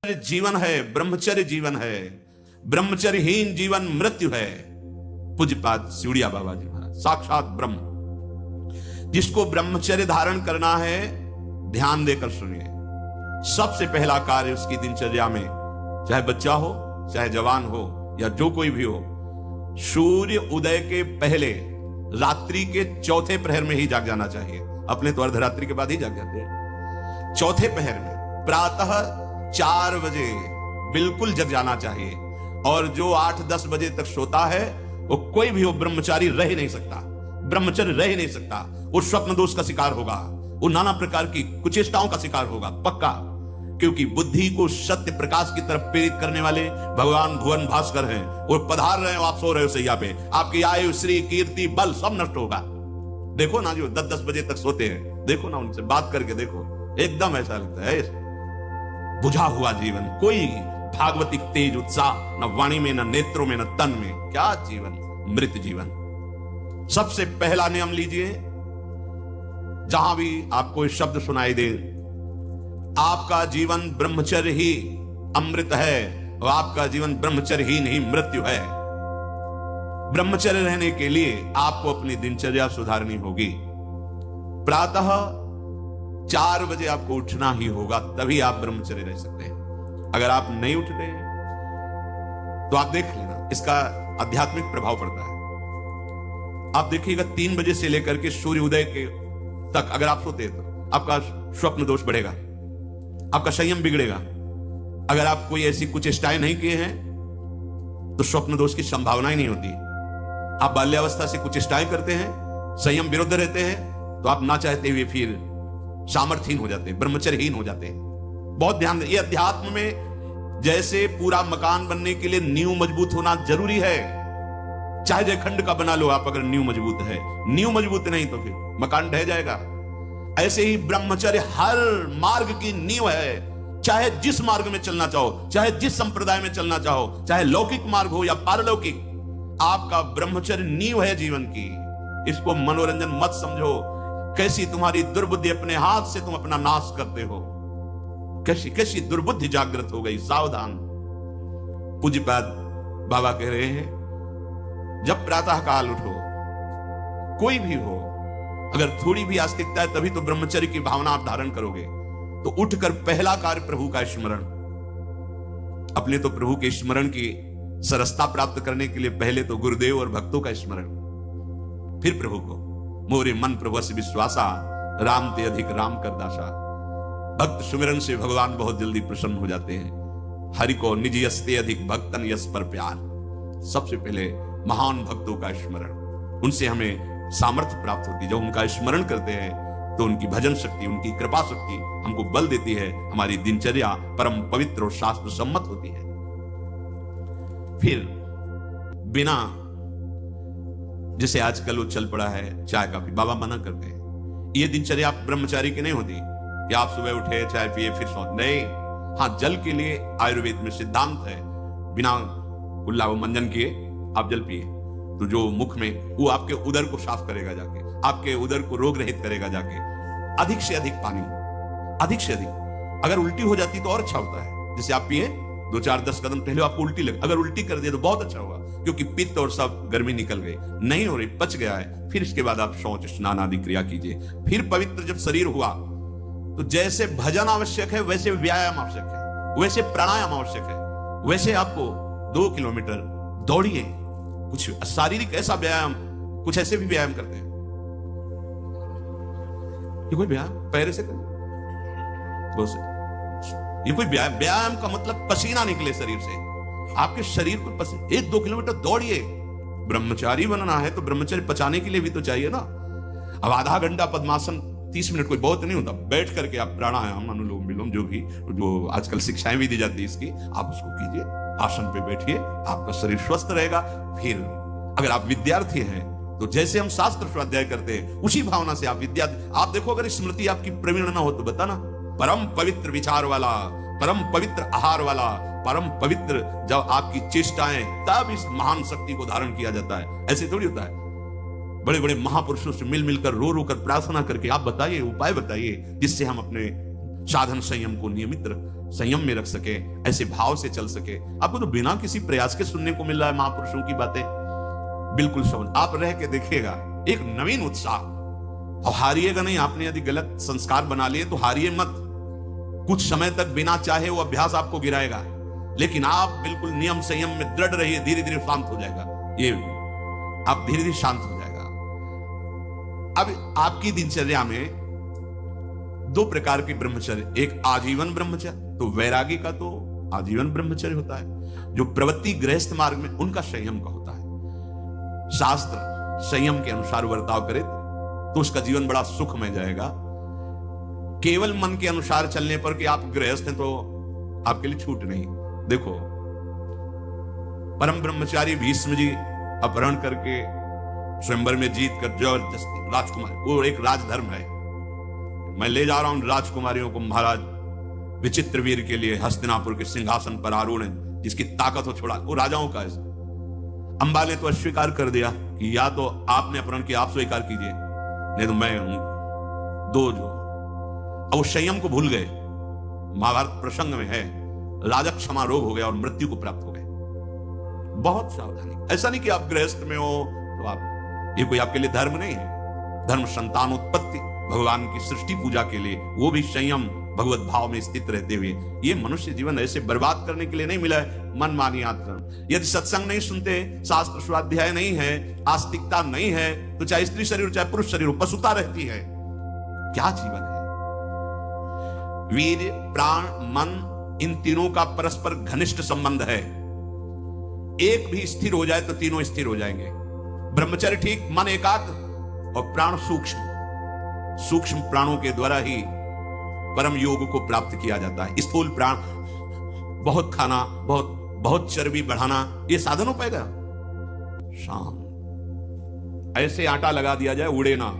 जीवन है, ब्रह्मचर्य जीवन है, ब्रह्मचर्यहीन जीवन मृत्यु है। पूज्यपाद सिवड़िया बाबा जी महाराज साक्षात ब्रह्म। जिसको ब्रह्मचर्य धारण करना है ध्यान देकर सुनिए। सबसे पहला कार्य उसकी दिनचर्या में, चाहे बच्चा हो चाहे जवान हो या जो कोई भी हो, सूर्य उदय के पहले रात्रि के चौथे प्रहर में ही जाग जाना चाहिए। अपने तो अर्धरात्रि के बाद ही जाग जाते हैं। चौथे प्रहर में प्रातः 4 बजे बिल्कुल जग जाना चाहिए। और जो 8-10 बजे तक सोता है वो कोई भी हो ब्रह्मचारी रह ही नहीं सकता, ब्रह्मचर्य रह ही नहीं सकता। वो स्वप्न दोष का शिकार होगा, वो नाना प्रकार की कुचेष्टाओं का शिकार होगा पक्का। क्योंकि बुद्धि को सत्य प्रकाश की तरफ प्रेरित करने वाले भगवान भुवन भास्कर हैं। वो पधार रहे हो, आप सो रहे हो सैया पे, आपकी आयु श्री कीर्ति बल सब नष्ट होगा। देखो ना जो 10-10 बजे तक सोते हैं, देखो ना उनसे बात करके देखो, एकदम ऐसा लगता है बुझा हुआ जीवन, कोई भागवतिक तेज उत्साह न वाणी में, न नेत्रों में, न तन में। क्या जीवन, मृत जीवन। सबसे पहला नियम लीजिए, जहां भी आपको शब्द सुनाई दे, आपका जीवन ब्रह्मचर्य ही अमृत है और आपका जीवन ब्रह्मचर्य ही नहीं मृत्यु है। ब्रह्मचर्य रहने के लिए आपको अपनी दिनचर्या सुधारनी होगी। प्रातः 4 बजे आपको उठना ही होगा, तभी आप ब्रह्मचर्य रह सकते हैं। अगर आप नहीं उठते हैं तो आप देख लेना, इसका आध्यात्मिक प्रभाव पड़ता है। आप देखिएगा 3 बजे से लेकर के सूर्य उदय के तक अगर आप सोते हैं तो आपका स्वप्न दोष बढ़ेगा, आपका संयम बिगड़ेगा। अगर आप कोई ऐसी कुछ चेष्टाएं नहीं किए हैं तो स्वप्न दोष की संभावना ही नहीं होती। आप बाल्यावस्था से कुछ चेष्टाएं करते हैं, संयम विरुद्ध रहते हैं, तो आप ना चाहते हुए फिर सामर्थ्यहीन हो जाते हैं, ब्रह्मचर्यहीन हो जाते हैं। बहुत ध्यान दें, ये अध्यात्म में जैसे पूरा मकान बनने के लिए नींव मजबूत होना जरूरी है। चाहे जयखंड का बना लो आप, अगर नींव मजबूत है, नींव मजबूत नहीं तो फिर मकान ढह जाएगा। ऐसे ही ब्रह्मचर्य हर मार्ग की नींव है। चाहे जिस मार्ग में चलना चाहो, चाहे जिस संप्रदाय में चलना चाहो, चाहे लौकिक मार्ग हो या पारलौकिक, आपका ब्रह्मचर्य नींव है जीवन की। इसको मनोरंजन मत समझो। कैसी तुम्हारी दुर्बुद्धि, अपने हाथ से तुम अपना नाश करते हो। कैसी कैसी दुर्बुद्धि जागृत हो गई, सावधान। पूज्यपाद बाबा कह रहे हैं, जब प्रातः काल उठो, कोई भी हो, अगर थोड़ी भी आस्तिकता है तभी तो ब्रह्मचर्य की भावना आप धारण करोगे। तो उठकर पहला कार्य प्रभु का स्मरण। अपने तो प्रभु के स्मरण की सरसता प्राप्त करने के लिए पहले तो गुरुदेव और भक्तों का स्मरण, फिर प्रभु को। मोरे मन प्रभु से विश्वासा, राम ते अधिक राम कर दासा। भक्त सुमिरन से भगवान बहुत जल्दी प्रसन्न हो जाते हैं। हरि को निज यस्ते अधिक भक्तन यस पर प्यार। सबसे पहले महान भक्तों का स्मरण, उनसे हमें सामर्थ्य प्राप्त होती है। जब उनका स्मरण करते हैं तो उनकी भजन शक्ति, उनकी कृपा शक्ति हमको बल देती है। हमारी दिनचर्या परम पवित्र और शास्त्र सम्मत होती है। फिर बिना, जैसे आजकल वो चल पड़ा है चाय काफी, बाबा मना करते हैं, ये दिनचर्या आप ब्रह्मचारी की नहीं होती कि आप सुबह उठे चाय पिए फिर सो। नहीं, हाँ, जल के लिए आयुर्वेद में सिद्धांत है, बिना कुल्ला व मंजन किए आप जल पिए तो जो मुख में, वो आपके उदर को साफ करेगा जाके, आपके उदर को रोग रहित करेगा जाके। अधिक से अधिक पानी, अधिक से अधिक। अगर उल्टी हो जाती तो और अच्छा होता है। जैसे आप पिए 2-4-10 कदम पहले आपको उल्टी लगे, अगर उल्टी कर दिया तो बहुत अच्छा होगा, क्योंकि पित्त और सब गर्मी निकल गई, नहीं हो रही, पच गया है। फिर इसके बाद आप शौच स्नान आदि क्रिया कीजिए। फिर पवित्र जब शरीर हुआ तो जैसे भजन आवश्यक है वैसे व्यायाम आवश्यक है, वैसे प्राणायाम आवश्यक है। वैसे आपको 2 किलोमीटर दौड़िए, कुछ शारीरिक ऐसा व्यायाम, कुछ ऐसे भी व्यायाम करते हैं। ये कोई व्यायाम पैर से करें, ये कोई व्यायाम का मतलब पसीना निकले शरीर से, आपके शरीर को पसीना। 1-2 किलोमीटर दौड़िए। ब्रह्मचारी बनना है तो ब्रह्मचर्य पचाने के लिए भी तो चाहिए ना। अब आधा घंटा पद्मासन, 30 मिनट कोई बहुत नहीं होता। बैठ करके आप प्राणायाम, अनुलोम विलोम, जो भी, जो आजकल शिक्षाएं भी दी जाती है इसकी, आप उसको कीजिए। आसन पे बैठिए, आपका शरीर स्वस्थ रहेगा। फिर अगर आप विद्यार्थी हैं तो जैसे हम शास्त्र स्वाध्याय करते हैं उसी भावना से आप आप देखो, अगर स्मृति आपकी प्रवीण ना हो तो बताना। परम पवित्र विचार वाला, परम पवित्र आहार वाला, परम पवित्र जब आपकी चेष्टाएं, तब इस महान शक्ति को धारण किया जाता है। ऐसे थोड़ी होता है। बड़े बड़े महापुरुषों से मिल मिलकर, रो रो कर प्रार्थना करके आप बताइए, उपाय बताइए जिससे हम अपने साधन संयम को नियमित संयम में रख सके, ऐसे भाव से चल सके। आपको तो बिना किसी प्रयास के सुनने को मिल रहा है महापुरुषों की बातें। बिल्कुल समझ, आप रह के देखिएगा, एक नवीन उत्साह। और हारिएगा नहीं। आपने यदि गलत संस्कार बना लिए तो हारिए मत। कुछ समय तक बिना चाहे वो अभ्यास आपको गिराएगा, लेकिन आप बिल्कुल नियम संयम में दृढ़ रहिए, धीरे धीरे शांत हो जाएगा। ये आप धीरे धीरे शांत हो जाएगा। अब आपकी दिनचर्या में दो प्रकार के ब्रह्मचर्य, एक आजीवन ब्रह्मचर्य, तो वैरागी का तो आजीवन ब्रह्मचर्य होता है। जो प्रवृत्ति गृहस्थ मार्ग में, उनका संयम का होता है। शास्त्र संयम के अनुसार बर्ताव करे तो उसका जीवन बड़ा सुखमय जाएगा। केवल मन के अनुसार चलने पर कि आप गृहस्थ हैं तो आपके लिए छूट नहीं। देखो, परम ब्रह्मचारी भीष्म जी अपहरण करके स्वयंवर में जीत कर जबरदस्ती राजकुमारी, वो एक राजधर्म है, मैं ले जा रहा हूं राजकुमारियों को महाराज विचित्रवीर के लिए हस्तिनापुर के सिंहासन पर आरूढ़ है, जिसकी ताकत हो छोड़ा। वो राजाओं का है। अंबा ने तो अस्वीकार कर दिया कि या तो आपने अपहरण किया, आप स्वीकार कीजिए, नहीं तो मैं दो जो। अब वो संयम को भूल गए। महाभारत प्रसंग में है, राजा क्षमा रोग हो गया और मृत्यु को प्राप्त हो गए। बहुत सावधानी। ऐसा नहीं कि आप गृहस्थ में हो तो आप, ये कोई आपके लिए धर्म नहीं है। धर्म संतानोत्पत्ति, भगवान की सृष्टि पूजा के लिए, वो भी संयम भगवत भाव में स्थित रहते हुए। ये मनुष्य जीवन ऐसे बर्बाद करने के लिए नहीं मिला है मनमानी आचरण। यदि सत्संग नहीं सुनते, शास्त्र स्वाध्याय नहीं है, आस्तिकता नहीं है, तो चाहे स्त्री शरीर चाहे पुरुष शरीर हो, पशुता रहती है। क्या जीवन है? वीर, प्राण, मन, इन तीनों का परस्पर घनिष्ठ संबंध है। एक भी स्थिर हो जाए तो तीनों स्थिर हो जाएंगे। ब्रह्मचर्य ठीक, मन एकाग्र और प्राण सूक्ष्म। सूक्ष्म प्राणों के द्वारा ही परम योग को प्राप्त किया जाता है। स्थूल प्राण, बहुत खाना, बहुत चर्बी बढ़ाना, ये साधन हो पाएगा? शांत ऐसे आटा लगा दिया जाए, उड़े ना।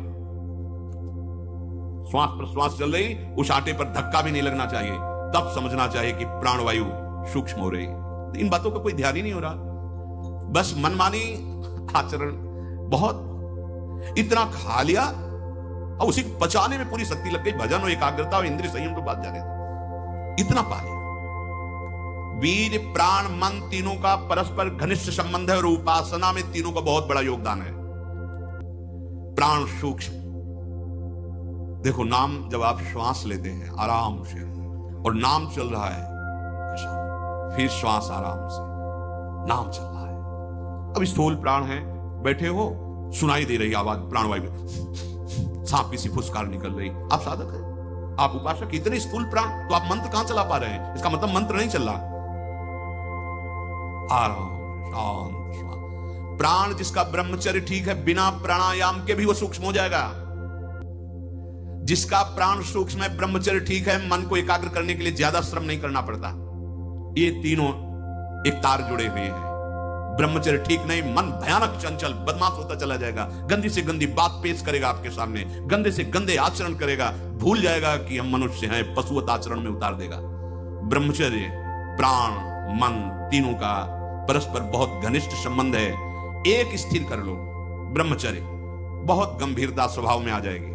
श्वास प्रश्वास चल रही, उस आटे पर धक्का भी नहीं लगना चाहिए, तब समझना चाहिए कि प्राणवायु सूक्ष्म हो रही। इन बातों का कोई ध्यान ही नहीं हो रहा। बस मनमानी आचरण, बहुत इतना खा लिया और उसी को पचाने में पूरी शक्ति लग गई। भजन और एकाग्रता और इंद्रिय संयम तो बात जाने दो, इतना पा लिया। वीर, प्राण, मन तीनों का परस्पर घनिष्ठ संबंध है और उपासना में तीनों का बहुत बड़ा योगदान है। प्राण सूक्ष्म। देखो, नाम जब आप श्वास लेते हैं आराम से और नाम चल रहा है, फिर श्वास आराम से, नाम चल रहा है। अब स्थूल प्राण है, बैठे हो, सुनाई दे रही आवाज प्राणवायु, सांप की सी फुसकार निकल रही। आप साधक हैं, आप उपासक। इतने स्थूल प्राण तो आप मंत्र कहां चला पा रहे हैं? इसका मतलब मंत्र नहीं चल रहा। आराम, शांत श्वास। प्राण जिसका ब्रह्मचर्य ठीक है, बिना प्राणायाम के भी वो सूक्ष्म हो जाएगा। जिसका प्राण सूक्ष्म है, ब्रह्मचर्य ठीक है, मन को एकाग्र करने के लिए ज्यादा श्रम नहीं करना पड़ता। ये तीनों एक तार जुड़े हुए हैं। ब्रह्मचर्य ठीक नहीं, मन भयानक चंचल बदमाश होता चला जाएगा, गंदी से गंदी बात पेश करेगा आपके सामने, गंदे से गंदे आचरण करेगा, भूल जाएगा कि हम मनुष्य हैं, पशुवत आचरण में उतार देगा। ब्रह्मचर्य, प्राण, मन तीनों का परस्पर बहुत घनिष्ठ संबंध है। एक स्थिर कर लो ब्रह्मचर्य, बहुत गंभीरता स्वभाव में आ जाएगी।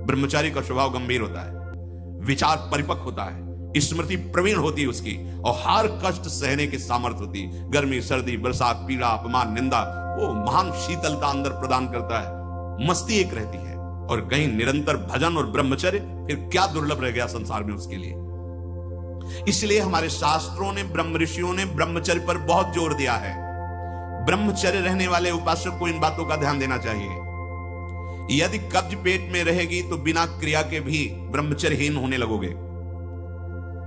ब्रह्मचारी का स्वभाव गंभीर होता है, विचार परिपक्व होता है, स्मृति प्रवीण होती है उसकी, और हर कष्ट सहने की सामर्थ्य होती है। गर्मी, सर्दी, बरसात, पीड़ा, अपमान, निंदा, वो महान शीतलता अंदर प्रदान करता है। मस्ती एक रहती है, और कहीं निरंतर भजन और ब्रह्मचर्य, फिर क्या दुर्लभ रह गया संसार में उसके लिए। इसलिए हमारे शास्त्रों ने, ब्रह्म ऋषियों ने ब्रह्मचर्य पर बहुत जोर दिया है। ब्रह्मचर्य रहने वाले उपासक को इन बातों का ध्यान देना चाहिए। यदि कब्ज पेट में रहेगी तो बिना क्रिया के भी ब्रह्मचर्यहीन होने लगोगे।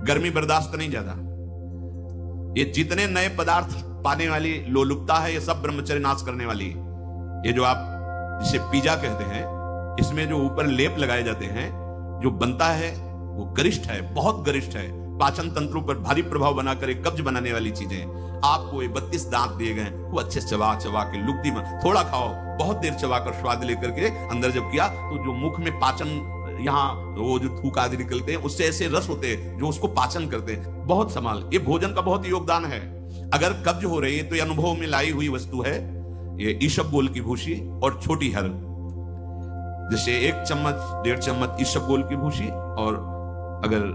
गर्मी बर्दाश्त नहीं ज्यादा, ये जितने नए पदार्थ पाने वाली लोलुपता है, ये सब ब्रह्मचर्य नाश करने वाली है। ये जो आप जिसे पिज्जा कहते हैं, इसमें जो ऊपर लेप लगाए जाते हैं, जो बनता है वो गरिष्ठ है, बहुत गरिष्ठ है। पाचन तंत्रों पर भारी प्रभाव बनाकर एक कब्ज बनाने वाली चीजें। आपको ये 32 दांत दिए गए, वो अच्छे चबा चबा के लुगदी में थोड़ा खाओ, बहुत देर चबा कर स्वाद लेकर के अंदर जब किया तो जो मुख में पाचन, यहाँ वो जो थूक आदि निकलते हैं, उससे ऐसे रस होते हैं जो उसको पाचन करते हैं। बहुत संभाल, ये भोजन का बहुत योगदान है। अगर कब्ज हो रही है तो ये अनुभव में लाई हुई वस्तु है, ये ईसबगोल की भूसी और छोटी हरड़। जैसे 1 चम्मच 1.5 चम्मच ईसबगोल की भूसी और अगर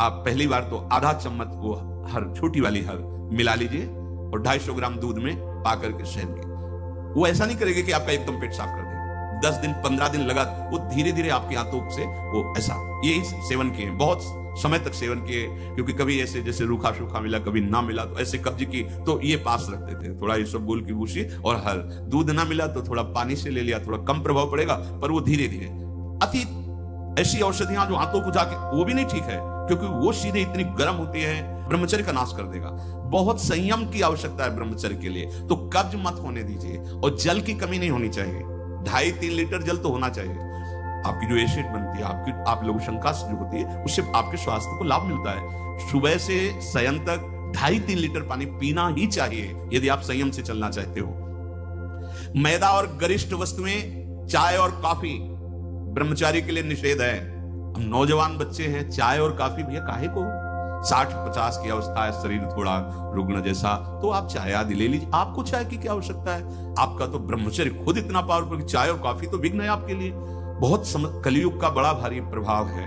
आप पहली बार तो आधा चम्मच वो हर छोटी वाली हर मिला लीजिए और 250 ग्राम दूध में पा करके शहद के, वो ऐसा नहीं करेगा कि आपका एकदम पेट साफ कर देगा। 10 दिन 15 दिन लगा, वो धीरे धीरे आपकी आंतों से वो ऐसा, ये सेवन किए, बहुत समय तक सेवन किए, क्योंकि कभी ऐसे जैसे रूखा सूखा मिला, कभी ना मिला तो ऐसे कब्ज की तो ये पास रखते थे, थोड़ा इसबगोल की भूसी और हर, दूध ना मिला तो थोड़ा पानी से ले लिया, थोड़ा कम प्रभाव पड़ेगा, पर वो धीरे धीरे अति ऐसी औषधियां जो आंतों को जाके वो भी नहीं ठीक है, क्योंकि वो सीधे इतनी गर्म होती है, ब्रह्मचर्य का नाश कर देगा। बहुत संयम की आवश्यकता है ब्रह्मचर्य के लिए, तो कब्ज मत होने दीजिए और जल की कमी नहीं होनी चाहिए। 2.5-3 लीटर जल तो होना चाहिए। आपकी जो एसिड बनती है, आपकी आप लघु शंका जो होती है, उससे आपके स्वास्थ्य को लाभ मिलता है। सुबह से शयन तक 2.5-3 लीटर पानी पीना ही चाहिए यदि आप संयम से चलना चाहते हो। मैदा और गरिष्ठ वस्तुएं, चाय और कॉफी ब्रह्मचारी के लिए निषेध है। हम नौजवान बच्चे हैं, चाय और कॉफी भैया काहे को, 60-50 की अवस्था है, शरीर थोड़ा रुग्ण जैसा, तो आप चाय आदि ले लीजिए, आपको चाय की क्या आवश्यकता है। आपका तो ब्रह्मचर्य खुद इतना पावरफुल, चाय और कॉफी तो विघ्न है आपके लिए। बहुत कलयुग का बड़ा भारी प्रभाव है।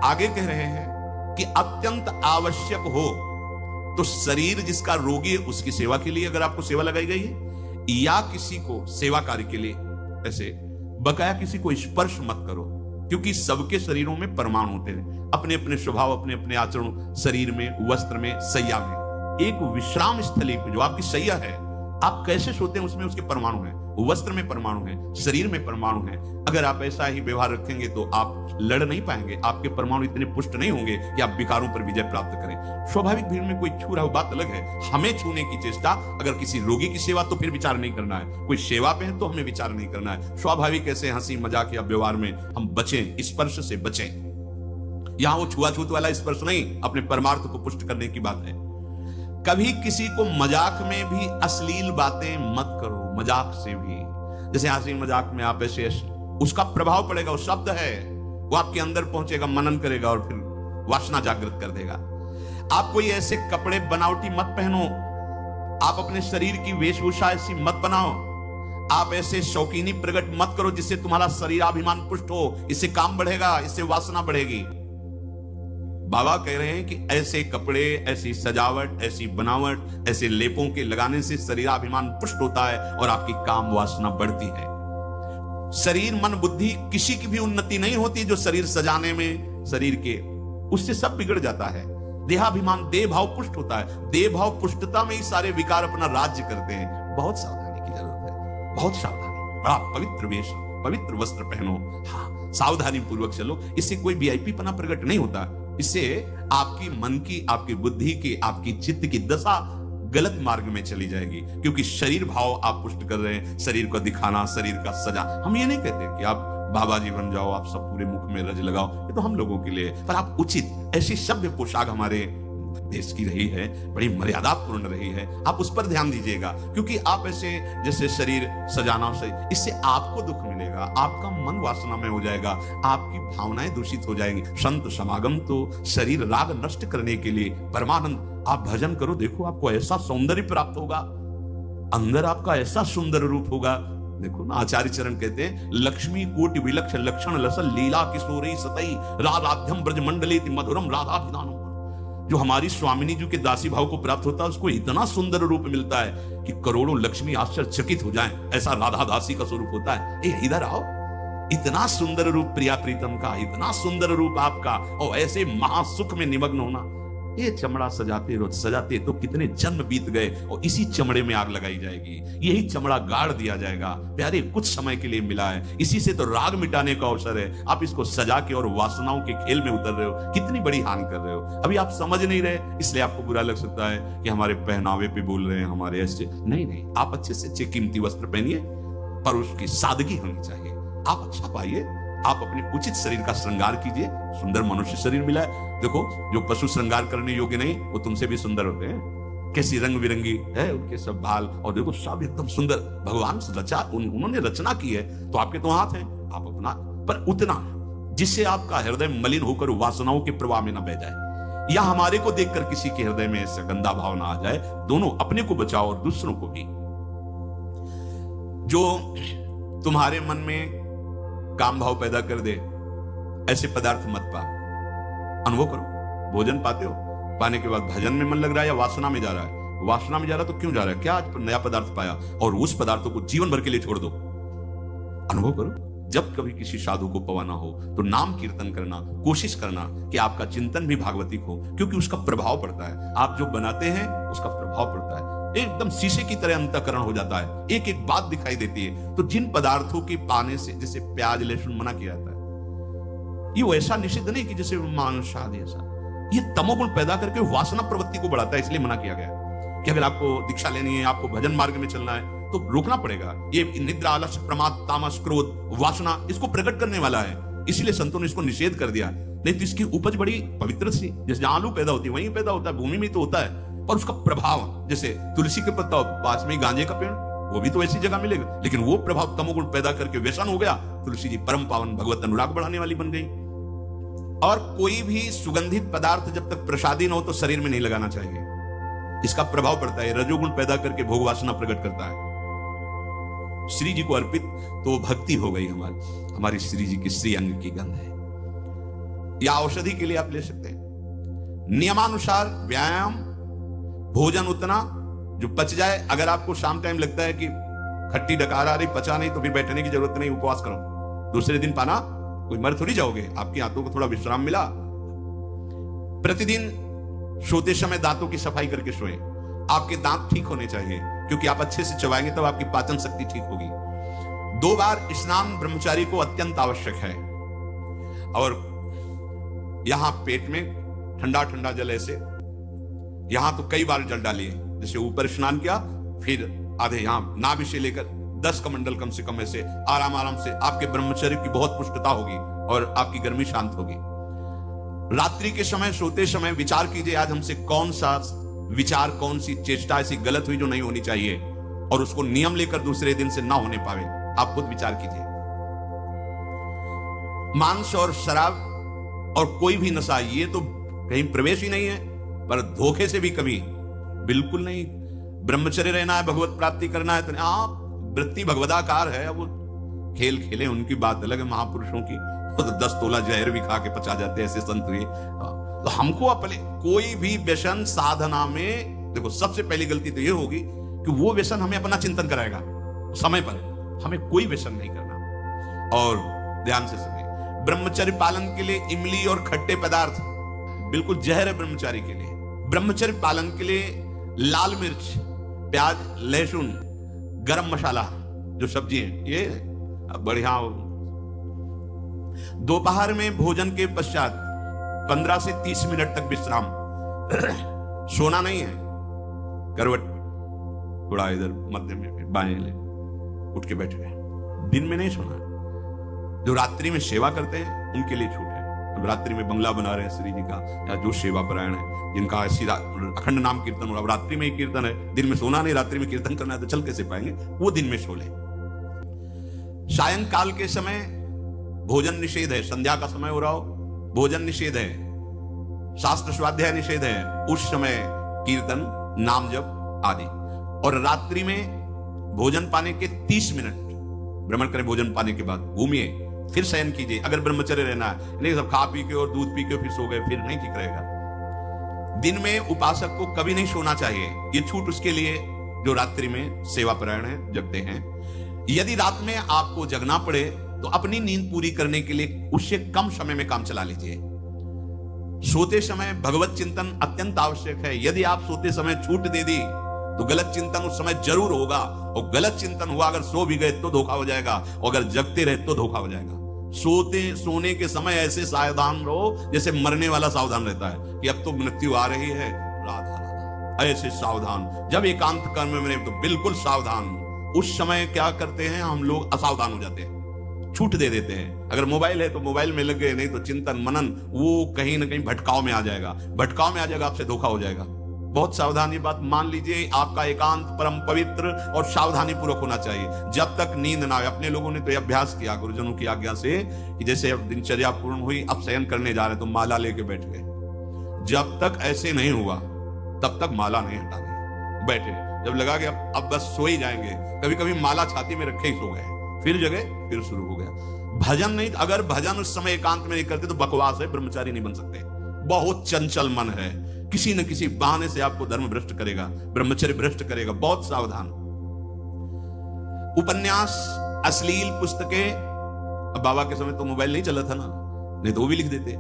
आगे कह रहे हैं कि अत्यंत आवश्यक हो तो शरीर जिसका रोगी है उसकी सेवा के लिए अगर आपको सेवा लगाई गई है, या किसी को सेवा कार्य के लिए, ऐसे बकाया किसी को स्पर्श मत करो, क्योंकि सबके शरीरों में परमाणु होते हैं, अपने अपने स्वभाव, अपने अपने आचरण, शरीर में, वस्त्र में, सैया में। एक विश्राम स्थली पे जो आपकी सैया है, आप कैसे सोते हैं उसमें उसके परमाणु हैं, वस्त्र में परमाणु हैं, शरीर में परमाणु हैं। अगर आप ऐसा ही व्यवहार रखेंगे तो आप लड़ नहीं पाएंगे, आपके परमाणु इतने पुष्ट नहीं होंगे कि आप विकारों पर विजय प्राप्त करें। स्वाभाविक भीड़ में कोई छू रहा हो बात अलग है, हमें छूने की चेष्टा, अगर किसी रोगी की सेवा तो फिर विचार नहीं करना है, कोई सेवा पे है तो हमें विचार नहीं करना है। स्वाभाविक ऐसे हंसी मजाक या व्यवहार में हम बचें, स्पर्श से बचें। यहां वो छुआछूत वाला स्पर्श नहीं, अपने परमार्थ को पुष्ट करने की बात है। कभी किसी को मजाक में भी अश्लील बातें मत करो, मजाक से भी, जैसे हंसी मजाक में आप ऐसे, उसका प्रभाव पड़ेगा, वो शब्द है, वो आपके अंदर पहुंचेगा, मनन करेगा और फिर वासना जागृत कर देगा। आप कोई ऐसे कपड़े बनावटी मत पहनो, आप अपने शरीर की वेशभूषा ऐसी मत बनाओ, आप ऐसे शौकीनी प्रकट मत करो जिससे तुम्हारा शरीराभिमान पुष्ट हो, इससे काम बढ़ेगा, इससे वासना बढ़ेगी। बाबा कह रहे हैं कि ऐसे कपड़े, ऐसी सजावट, ऐसी बनावट, ऐसे लेपों के लगाने से शरीराभिमान पुष्ट होता है और आपकी काम वासना बढ़ती है। शरीर मन बुद्धि किसी की भी उन्नति नहीं होती जो शरीर सजाने में, शरीर के, उससे सब बिगड़ जाता है। देहाभिमान, देह भाव पुष्ट होता है, देह भाव पुष्टता में ही सारे विकार अपना राज्य करते हैं। बहुत सावधानी की जरूरत है, बहुत सावधानी। बड़ा पवित्र वेश, पवित्र वस्त्र पहनो, हाँ, सावधानी पूर्वक चलो, इससे कोई वीआईपी पना प्रकट नहीं होता। इससे आपकी मन की, आपकी बुद्धि की, आपकी चित्त की दशा गलत मार्ग में चली जाएगी, क्योंकि शरीर भाव आप पुष्ट कर रहे हैं, शरीर को दिखाना, शरीर का सजा। हम ये नहीं कहते कि आप बाबा जी बन जाओ, आप सब पूरे मुख में रज लगाओ, ये तो हम लोगों के लिए, पर आप उचित ऐसी सभ्य पोशाक हमारे देश की रही है, बड़ी मर्यादापूर्ण रही है, आप उस पर ध्यान दीजिएगा, क्योंकि आप ऐसे जैसे शरीर सजाना से, इससे आपको दुख मिलेगा, आपका मन वासना में हो जाएगा, आपकी भावनाएं दूषित हो जाएंगी। संत समागम तो शरीर राग नष्ट करने के लिए, परमानंद आप भजन करो, देखो आपको ऐसा सौंदर्य प्राप्त होगा, अंदर आपका ऐसा सुंदर रूप होगा। देखो ना, आचार्य चरण कहते हैं, लक्ष्मी कोटि विलक्ष लक्षण लसल लीला किशोरी सतई राधाध्यम ब्रज मंडली मधुरम राधाभिधानम। जो हमारी स्वामिनी जी के दासी भाव को प्राप्त होता है, उसको इतना सुंदर रूप मिलता है कि करोड़ों लक्ष्मी आश्चर्यचकित हो जाएं, ऐसा राधा दासी का स्वरूप होता है। ए इधर आओ, इतना सुंदर रूप प्रिया प्रीतम का, इतना सुंदर रूप आपका, और ऐसे महासुख में निमग्न होना। ये चमड़ा सजाते रोज सजाते तो कितने जन्म बीत गए, और इसी चमड़े में आग लगाई जाएगी, यही चमड़ा गाड़ दिया जाएगा। प्यारे, कुछ समय के लिए मिला है, इसी से तो राग मिटाने का अवसर है। आप इसको सजा के और वासनाओं के खेल में उतर रहे हो, कितनी बड़ी हानि कर रहे हो। अभी आप समझ नहीं रहे, इसलिए आपको बुरा लग सकता है कि हमारे पहनावे पे बोल रहे हैं, हमारे ऐसे नहीं, आप अच्छे से अच्छे कीमती वस्त्र पहनिए, पर उसकी सादगी होनी चाहिए। आप अच्छा पाइए, आप अपने उचित शरीर का श्रृंगार कीजिए, सुंदर मनुष्य शरीर मिला है। देखो, जो पशु श्रृंगार करने योग्य नहीं, वो तुमसे भी सुंदर होते हैं, कैसी रंग बिरंगी है उनके सब बाल, और देखो सब एकदम सुंदर, भगवान रचा, उन्होंने रचना की है, तो आपके तो हाथ हैं, आप अपना, पर उतना जिससे आपका हृदय मलिन होकर वासनाओं के प्रवाह में न बह जाए, या हमारे को देखकर किसी के हृदय में ऐसा गंदा भाव ना आ जाए। दोनों, अपने को बचाओ और दूसरों को भी। जो तुम्हारे मन में काम भाव पैदा कर दे, ऐसे पदार्थ मत पाओ। अनुभव करो। भोजन पाते हो, पाने के बाद भजन में मन लग रहा है या वासना में जा रहा है? वासना में जा रहा है तो क्यों जा रहा है? क्या आज नया पदार्थ पाया और उस पदार्थों को जीवन भर के लिए छोड़ दो। अनुभव करो। जब कभी किसी साधु को पवाना हो तो नाम कीर्तन करना, कोशिश करना कि आपका चिंतन भी भागवतिक हो, क्योंकि उसका प्रभाव पड़ता है। आप जो बनाते हैं उसका प्रभाव पड़ता है। एकदम शीशे की तरह अंतःकरण हो जाता है, एक एक बात दिखाई देती है। तो जिन पदार्थों के पाने से, जैसे प्याज लहसुन मना किया जाता है, ये वैसा निषिद्ध नहीं कि जैसे मांस आदि ऐसा। ये तमोगुण पैदा करके वासना प्रवृत्ति को बढ़ाता है, इसलिए मना किया गया कि अगर आपको दीक्षा लेनी है, आपको भजन मार्ग में चलना है तो रोकना पड़ेगा। ये निद्रा, आलस्य, प्रमाद, तामस, क्रोध, वासना इसको प्रकट करने वाला है, इसलिए संतों ने इसको निषेध कर दिया। नहीं तो इसकी उपज बड़ी पवित्र सी, जैसे जहां आलू पैदा होती है वहीं पैदा होता है, भूमि में तो होता है, पर उसका प्रभाव, जैसे तुलसी के पत्ता पास में गांजे का पेड़, वो भी तो ऐसी जगह मिलेगा, लेकिन वो प्रभाव तमोगुण पैदा करके व्यसन हो गया। तुलसी जी परम पावन भगवत अनुराग बढ़ाने वाली बन गई। और कोई भी सुगंधित पदार्थ जब तक प्रसादी न हो तो शरीर में नहीं लगाना चाहिए, इसका प्रभाव पड़ता है, रजोगुण पैदा करके भोग वासना प्रकट करता है। श्री जी को अर्पित तो भक्ति हो गई हमारी श्री जी की श्री अंग की गंध है। या औषधि के लिए आप ले सकते हैं। नियमानुसार व्यायाम, भोजन उतना जो पच जाए। अगर आपको शाम टाइम लगता है कि खट्टी डकार आ रही, पचा नहीं, तो फिर बैठने की जरूरत नहीं, उपवास करो। दूसरे दिन पाना, कोई मर थोड़ी जाओगे, आपकी आंतों को थोड़ा विश्राम मिला। प्रतिदिन सोते समय दांतों की सफाई करके सोएं। आपके दांत ठीक होने चाहिए, क्योंकि आप अच्छे से चबाएंगे तब आपकी पाचन शक्ति ठीक होगी। 2 बार स्नान ब्रह्मचारी को अत्यंत आवश्यक है। और यहां पेट में ठंडा ठंडा जल, ऐसे यहां तो कई बार जल डालिए, जैसे ऊपर स्नान किया, फिर आधे यहां नाभि से लेकर 10 कमंडल कम से कम, ऐसे आराम आराम से आपके ब्रह्मचर्य की बहुत पुष्टता होगी और आपकी गर्मी शांत होगी। रात्रि के समय, सोते समय विचार कीजिए, आज हमसे कौन सा विचार, कौन सी चेष्टा ऐसी गलत हुई जो नहीं होनी चाहिए, और उसको नियम लेकर दूसरे दिन से ना होने पावे। आप खुद विचार कीजिए। मांस और शराब और कोई भी नशा, ये तो कहीं प्रवेश ही नहीं है, पर धोखे से भी कभी बिल्कुल नहीं। ब्रह्मचर्य रहना है, भगवत प्राप्ति करना है, तो आप वृत्ति भगवदाकार है। वो खेल खेले, उनकी बात अलग है। महापुरुषों की तो 10 तोला जहर भी खा के पचा जाते हैं, ऐसे संत हुए। तो हमको अपने कोई भी व्यसन साधना में, देखो सबसे पहली गलती तो ये होगी कि वो व्यसन हमें अपना चिंतन कराएगा समय पर। हमें कोई व्यसन नहीं करना। और ध्यान से सुनिए, ब्रह्मचर्य पालन के लिए इमली और खट्टे पदार्थ बिल्कुल जहर है ब्रह्मचारी के लिए। ब्रह्मचर्य पालन के लिए लाल मिर्च, प्याज, लहसुन, गरम मसाला, जो सब्जी है, ये बढ़िया। दोपहर में भोजन के पश्चात 15 से 30 मिनट तक विश्राम। सोना नहीं है, करवट थोड़ा इधर मध्य में बाएं ले, उठ के बैठ गए। दिन में नहीं सोना। जो रात्रि में सेवा करते हैं उनके लिए छूट है। अब रात्रि में बंगला बना रहे हैं श्री जी का, या जो सेवा परायण है, जिनका सीधा अखंड नाम कीर्तन हो रहा, रात्रि में ही कीर्तन है, दिन में सोना नहीं, रात्रि में कीर्तन करना है, तो चल कैसे पाएंगे? वो दिन में सो ले। सायंकाल के समय भोजन निषेध है। संध्या का समय हो रहा हो, भोजन निषेध है, शास्त्र स्वाध्याय निषेध है। उस समय कीर्तन, नाम जप आदि। और रात्रि में भोजन पाने के 30 मिनट भ्रमण करें। भोजन पाने के बाद घूमिए, फिर शयन कीजिए, अगर ब्रह्मचर्य रहना है। नहीं सब खा पी के और दूध पी के फिर सो गए, फिर नहीं ठीक रहेगा। दिन में उपासक को कभी नहीं सोना चाहिए। ये छूट उसके लिए जो रात्रि में सेवा परायण है, जगते हैं। यदि रात में आपको जगना पड़े तो अपनी नींद पूरी करने के लिए उससे कम समय में काम चला लीजिए। सोते समय भगवत चिंतन अत्यंत आवश्यक है। यदि आप सोते समय छूट दे दी तो गलत चिंतन उस समय जरूर होगा, और गलत चिंतन हुआ अगर सो भी गए तो धोखा हो जाएगा, और अगर जगते रहे तो धोखा हो जाएगा। सोने के समय ऐसे सावधान रहो जैसे मरने वाला सावधान रहता है कि अब तो मृत्यु आ रही है, राधा राधा, ऐसे सावधान। जब एकांत कर्म में तो बिल्कुल सावधान। उस समय क्या करते हैं हम लोग? असावधान हो जाते हैं, छूट दे देते हैं। अगर मोबाइल है तो मोबाइल में लग गए, नहीं तो चिंतन मनन वो कहीं ना कहीं भटकाव में आ जाएगा। भटकाव में आ जाएगा, आपसे धोखा हो जाएगा। बहुत सावधान, ये बात मान लीजिए। आपका एकांत परम पवित्र और सावधानी पूर्वक होना चाहिए जब तक नींद ना आए। अपने लोगों ने तो यह अभ्यास किया गुरुजनों की आज्ञा से कि जैसे अब दिनचर्या पूर्ण हुई, अब शयन करने जा रहे तो माला लेके बैठ गए। जब तक ऐसे नहीं हुआ तब तक माला नहीं हटानी, बैठे। जब लगा कि अब बस सो ही जाएंगे, कभी कभी माला छाती में रखे ही सो गए, फिर जगह फिर शुरू हो गया। भजन नहीं, अगर भजन उस समय एकांत में नहीं करते तो बकवास है, ब्रह्मचारी नहीं बन सकते। बहुत चंचल मन है, किसी न किसी बहाने से आपको धर्म भ्रष्ट करेगा, ब्रह्मचर्य भ्रष्ट करेगा, बहुत सावधान। उपन्यास, अश्लील पुस्तकें, अब बाबा के समय तो मोबाइल नहीं चला था ना, नहीं तो वो भी लिख देते,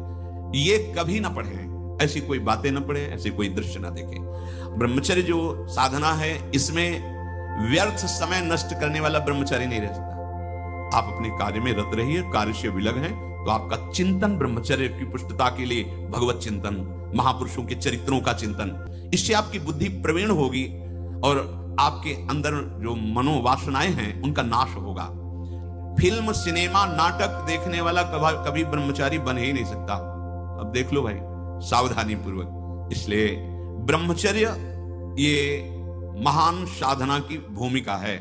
ये कभी ना पढ़े, ऐसी कोई बातें ना पढ़े, ऐसे कोई दृश्य ना देखें। ब्रह्मचर्य जो साधना है, इसमें व्यर्थ समय नष्ट करने वाला ब्रह्मचारी नहीं रह सकता। आप अपने कार्य में रत रहिए, कार्य से विलग हैं तो आपका चिंतन ब्रह्मचर्य की पुष्टता के लिए, भगवत चिंतन, महापुरुषों के चरित्रों का चिंतन, इससे आपकी बुद्धि प्रवीण होगी और आपके अंदर जो मनोवासनाएं हैं उनका नाश होगा। फिल्म, सिनेमा, नाटक देखने वाला कभी ब्रह्मचारी बन ही नहीं सकता। अब देख लो भाई, सावधानी पूर्वक। इसलिए ब्रह्मचर्य ये महान साधना की भूमिका है।